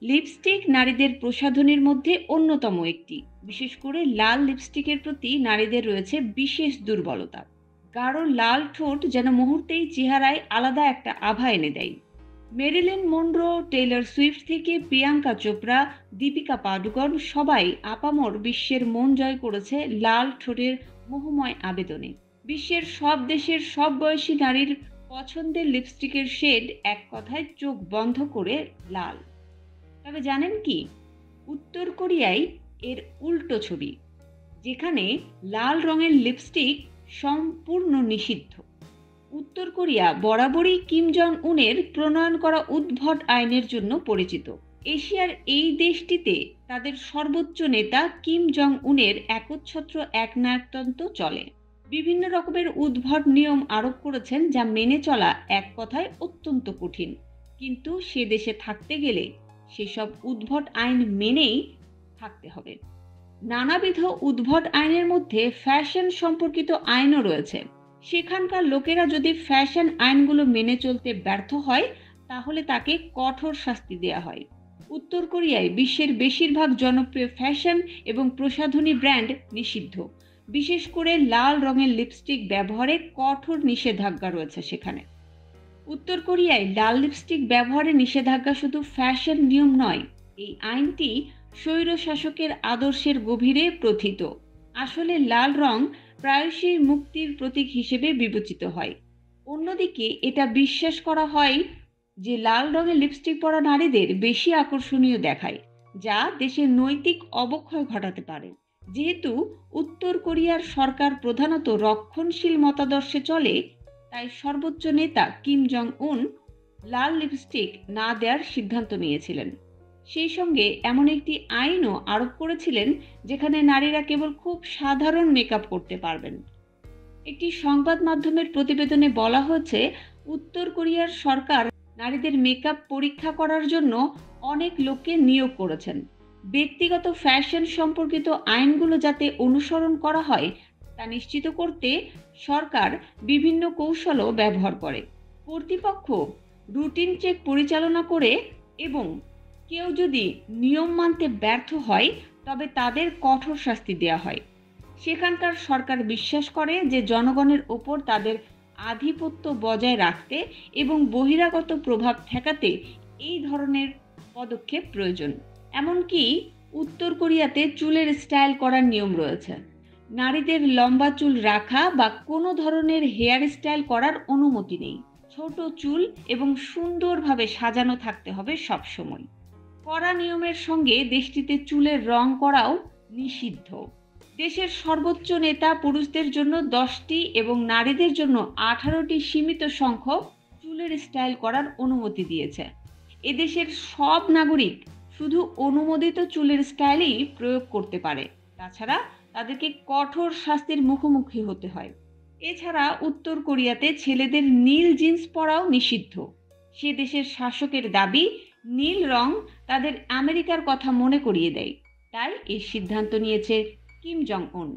Lipstick নারীদের প্রসাধনীর মধ্যে অন্যতম একটি। বিশেষ করে লাল লিপস্টিকের প্রতি নারীদের রয়েছে বিশেষ দুর্বলতা। গাঢ় লাল ঠোঁট যেন মুহূর্তেই চেহারায় আলাদা একটা আভা এনে দেয়। মেরিলিন মনরো, টেইলর সুইফট থেকে প্রিয়াঙ্কা চোপড়া, দীপিকা পাডুকোন সবাই আপামর বিশ্বের মন জয় করেছে লাল ঠোঁটের মোহময় আবেদনে। বিশ্বের সব দেশের সব বয়সী নারীর পছন্দের লিপস্টিকের শেড এক কথায় চোখ বন্ধ করে লাল। তবে জানেন কি, উত্তর কোরিয়ায় এর উল্টো ছবি, যেখানে লাল রঙের লিপস্টিক সম্পূর্ণ নিষিদ্ধ। উত্তর কোরিয়া বরাবরই কিম জং উনের প্রণয়ন করা উদ্ভট আইনের জন্য পরিচিত। এশিয়ার এই দেশটিতে তাদের সর্বোচ্চ নেতা কিম জং উনের একচ্ছত্র একনায়কতন্ত্র চলে। বিভিন্ন রকমের উদ্ভট নিয়ম আরোপ করেছেন, যা মেনে চলা এক কথায় অত্যন্ত কঠিন। কিন্তু সে দেশে থাকতে গেলে সেসব উদ্ভট আইন মেনেই থাকতে হবে। নানাবিধ উদ্ভট আইনের মধ্যে ফ্যাশন সম্পর্কিত আইনও রয়েছে। সেখানকার লোকেরা যদি ফ্যাশন আইনগুলো মেনে চলতে ব্যর্থ হয়, তাহলে তাকে কঠোর শাস্তি দেওয়া হয়। উত্তর কোরিয়ায় বিশ্বের বেশিরভাগ জনপ্রিয় ফ্যাশন এবং প্রসাধনী ব্র্যান্ড নিষিদ্ধ। বিশেষ করে লাল রঙের লিপস্টিক ব্যবহারে কঠোর নিষেধাজ্ঞা রয়েছে সেখানে। উত্তর কোরিয়ায় লাল লিপস্টিক ব্যবহারে নিষেধাজ্ঞা শুধু ফ্যাশন নিয়ম নয়, এই আইনটি স্বৈরশাসকের আদর্শের গভীরে প্রথিত। আসলে লাল রং প্রায়শই মুক্তির প্রতীক হিসেবে বিবেচিত হয়। অন্যদিকে এটা বিশ্বাস করা হয় যে লাল রঙের লিপস্টিক পরা নারীদের বেশি আকর্ষণীয় দেখায়, যা দেশের নৈতিক অবক্ষয় ঘটাতে পারে। যেহেতু উত্তর কোরিয়ার সরকার প্রধানত রক্ষণশীল মতাদর্শে চলে, তাই সর্বোচ্চ নেতা কিম জং উন লাল লিপস্টিক না দেওয়ার সিদ্ধান্ত নিয়েছিলেন। সেই সঙ্গে এমন একটি আইনও আরোপ করেছিলেন, যেখানে নারীরা কেবল খুব সাধারণ মেকআপ করতে পারবেন। একটি সংবাদ মাধ্যমের প্রতিবেদনে বলা হয়েছে, উত্তর কোরিয়ার সরকার নারীদের মেকআপ পরীক্ষা করার জন্য অনেক লোককে নিয়োগ করেছেন। ব্যক্তিগত ফ্যাশন সম্পর্কিত আইনগুলো যাতে অনুসরণ করা হয় তা নিশ্চিত করতে সরকার বিভিন্ন কৌশলও ব্যবহার করে। কর্তৃপক্ষ রুটিন চেক পরিচালনা করে এবং কেউ যদি নিয়ম মানতে ব্যর্থ হয়, তবে তাদের কঠোর শাস্তি দেওয়া হয়। সেখানকার সরকার বিশ্বাস করে যে জনগণের ওপর তাদের আধিপত্য বজায় রাখতে এবং বহিরাগত প্রভাব ঠেকাতে এই ধরনের পদক্ষেপ প্রয়োজন। এমনকি উত্তর কোরিয়াতে চুলের স্টাইল করার নিয়ম রয়েছে। নারীদের লম্বা চুল রাখা বা কোনো ধরনের হেয়ার স্টাইল করার অনুমতি নেই। ছোট চুল এবং সুন্দরভাবে সাজানো থাকতে হবে সবসময়। কড়া নিয়মের সঙ্গে দেশটিতে চুলের রং করাও নিষিদ্ধ। দেশের সর্বোচ্চ নেতা পুরুষদের জন্য 10টি এবং নারীদের জন্য 18টি সীমিত সংখ্যক চুলের স্টাইল করার অনুমতি দিয়েছে। এদেশের সব নাগরিক শুধু অনুমোদিত চুলের স্টাইলই প্রয়োগ করতে পারে। তাছাড়া তাদেরকে কঠোর শাস্তির মুখোমুখি হতে হয়। এছাড়া উত্তর কোরিয়াতে ছেলেদের নীল জিন্স পরাও নিষিদ্ধ। সে দেশের শাসকের দাবি, নীল রং তাদের আমেরিকার কথা মনে করিয়ে দেয়। তাই এই সিদ্ধান্ত নিয়েছে কিম জং উন।